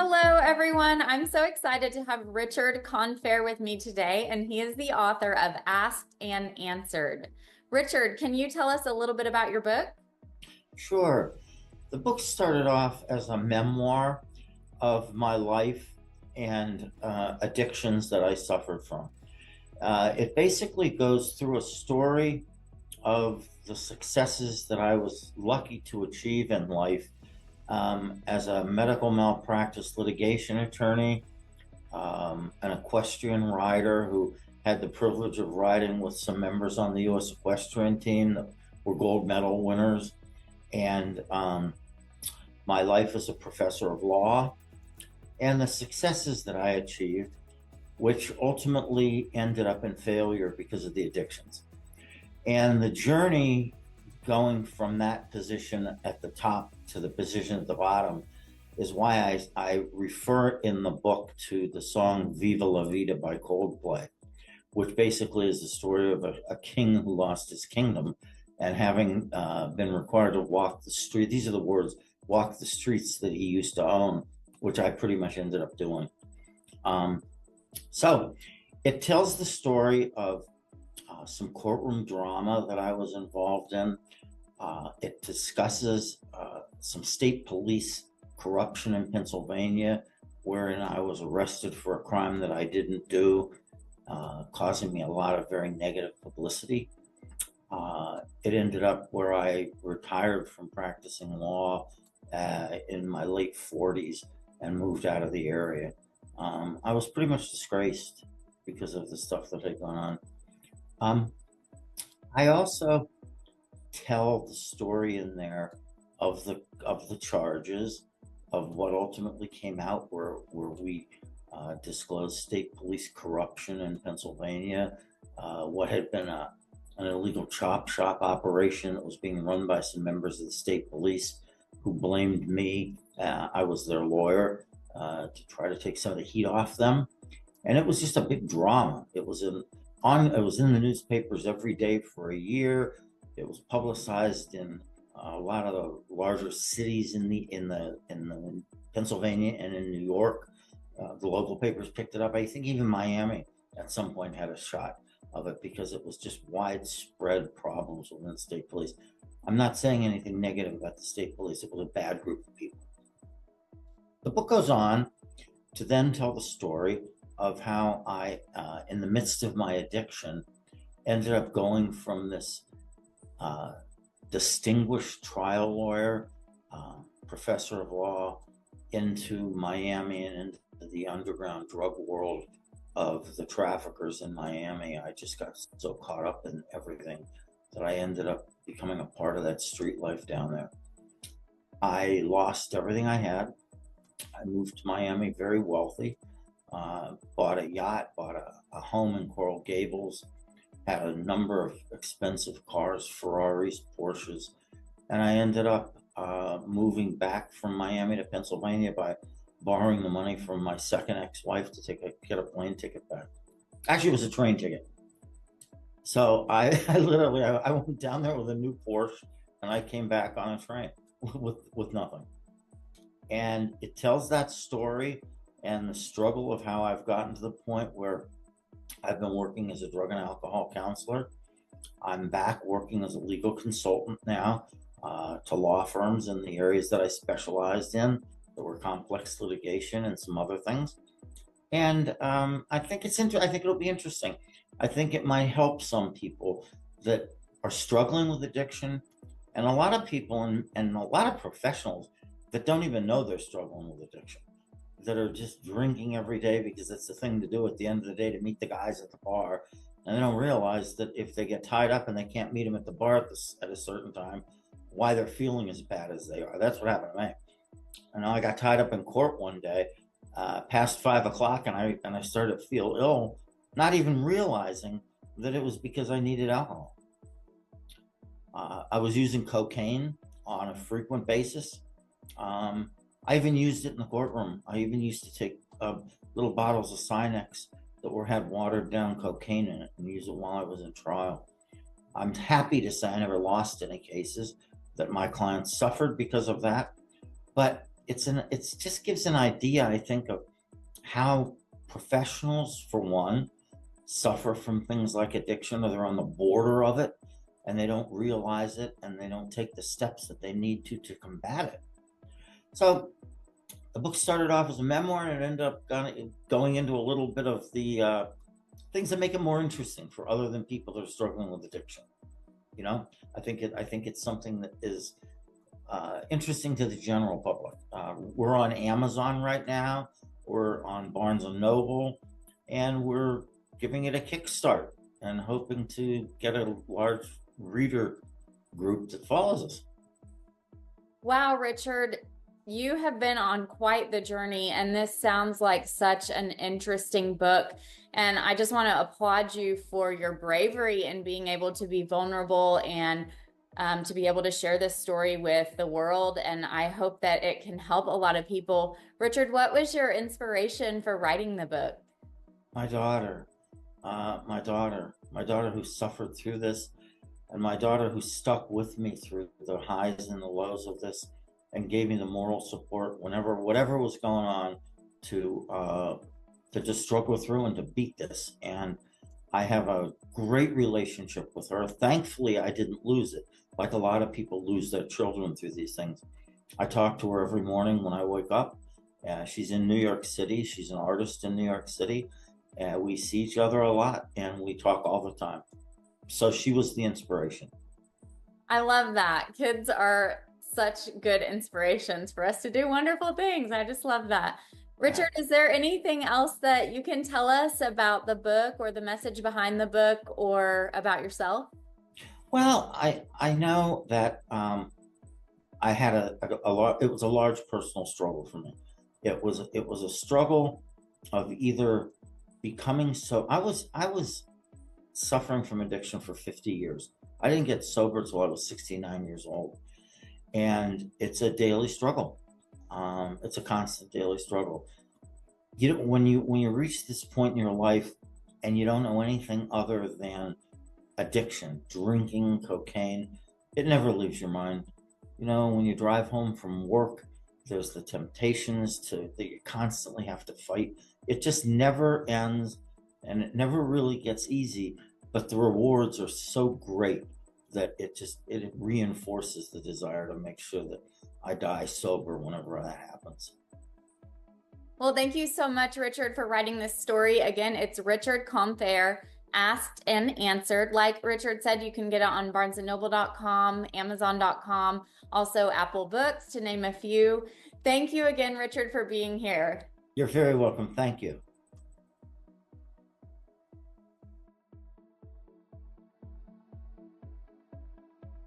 Hello, everyone. I'm so excited to have Richard Confair with me today, and he is the author of Asked and Answered. Richard, can you tell us a little bit about your book? Sure. The book started off as a memoir of my life and addictions that I suffered from. It basically goes through a story of the successes that I was lucky to achieve in life as a medical malpractice litigation attorney, an equestrian rider who had the privilege of riding with some members on the U.S. equestrian team that were gold medal winners, and my life as a professor of law, and the successes that I achieved, which ultimately ended up in failure because of the addictions. And the journey going from that position at the top to the position at the bottom is why I refer in the book to the song Viva La Vida by Coldplay, which basically is the story of a king who lost his kingdom and having been required to walk the street. These are the words: walk the streets that he used to own, which I pretty much ended up doing. Um, so it tells the story of some courtroom drama that I was involved in. It discusses some state police corruption in Pennsylvania, wherein I was arrested for a crime that I didn't do, causing me a lot of very negative publicity. It ended up where I retired from practicing law in my late 40s and moved out of the area. I was pretty much disgraced because of the stuff that had gone on. Um, I also tell the story in there of the charges of what ultimately came out, where we disclosed state police corruption in Pennsylvania, what had been an illegal chop shop operation that was being run by some members of the state police who blamed me. I was their lawyer to try to take some of the heat off them, and it was just a big drama. It was in the newspapers every day for a year. It was publicized in a lot of the larger cities in the Pennsylvania and in New York. The local papers picked it up. I think even Miami at some point had a shot of it because it was just widespread problems within the state police. I'm not saying anything negative about the state police. It was a bad group of people. The book goes on to then tell the story of how I, in the midst of my addiction, ended up going from this uh, distinguished trial lawyer, professor of law, into Miami and into the underground drug world of the traffickers in Miami. I just got so caught up in everything that I ended up becoming a part of that street life down there. I lost everything I had. I moved to Miami very wealthy, bought a yacht, bought a home in Coral Gables, had a number of expensive cars, Ferraris, Porsches, and I ended up moving back from Miami to Pennsylvania by borrowing the money from my second ex-wife to get a plane ticket back. Actually, it was a train ticket. So I literally I went down there with a new Porsche, and I came back on a train with nothing. And it tells that story and the struggle of how I've gotten to the point where I've been working as a drug and alcohol counselor. I'm back working as a legal consultant now to law firms in the areas that I specialized in, that were complex litigation and some other things. And I think I think it'll be interesting. I think it might help some people that are struggling with addiction, and a lot of people and a lot of professionals that don't even know they're struggling with addiction, that are just drinking every day because it's the thing to do at the end of the day to meet the guys at the bar. And they don't realize that if they get tied up and they can't meet them at the bar at a certain time, why they're feeling as bad as they are. That's what happened to me. And I got tied up in court one day, past 5 o'clock, and I started to feel ill, not even realizing that it was because I needed alcohol. I was using cocaine on a frequent basis. I even used it in the courtroom. I even used to take little bottles of Sinex that had watered down cocaine in it and use it while I was in trial. I'm happy to say I never lost any cases, that my clients suffered because of that. But it just gives an idea, I think, of how professionals, for one, suffer from things like addiction, or they're on the border of it and they don't realize it and they don't take the steps that they need to combat it. So the book started off as a memoir and it ended up going into a little bit of the things that make it more interesting for other than people that are struggling with addiction. You know, I think it's something that is interesting to the general public. We're on Amazon right now. We're on Barnes and Noble, and we're giving it a kickstart and hoping to get a large reader group that follows us. Wow, Richard, you have been on quite the journey, and this sounds like such an interesting book. And I just want to applaud you for your bravery in being able to be vulnerable and to be able to share this story with the world. And I hope that it can help a lot of people. Richard, what was your inspiration for writing the book? My daughter, my daughter who suffered through this, and my daughter who stuck with me through the highs and the lows of this, and gave me the moral support whenever whatever was going on to just struggle through and to beat this. And I have a great relationship with her. Thankfully, I didn't lose it, like a lot of people lose their children through these things. I talk to her every morning when I wake up. She's in New York City. She's an artist in New York City. We see each other a lot and we talk all the time. So she was the inspiration. I love that. Kids are such good inspirations for us to do wonderful things. I just love that. Richard, is there anything else that you can tell us about the book or the message behind the book or about yourself? Well, I know that I had a lot. It was a large personal struggle for me. It was a struggle of either becoming so. I was suffering from addiction for 50 years. I didn't get sober till I was 69 years old, and it's a daily struggle. It's a constant daily struggle. You know, when you reach this point in your life and you don't know anything other than addiction, drinking, cocaine, it never leaves your mind. You know, when you drive home from work, there's the temptations to that you constantly have to fight. It just never ends and it never really gets easy, but the rewards are so great that it reinforces the desire to make sure that I die sober whenever that happens. Well, thank you so much, Richard, for writing this story. Again, it's Richard Confair, Asked and Answered. Like Richard said, you can get it on barnesandnoble.com, amazon.com, also Apple Books, to name a few. Thank you again, Richard, for being here. You're very welcome. Thank you.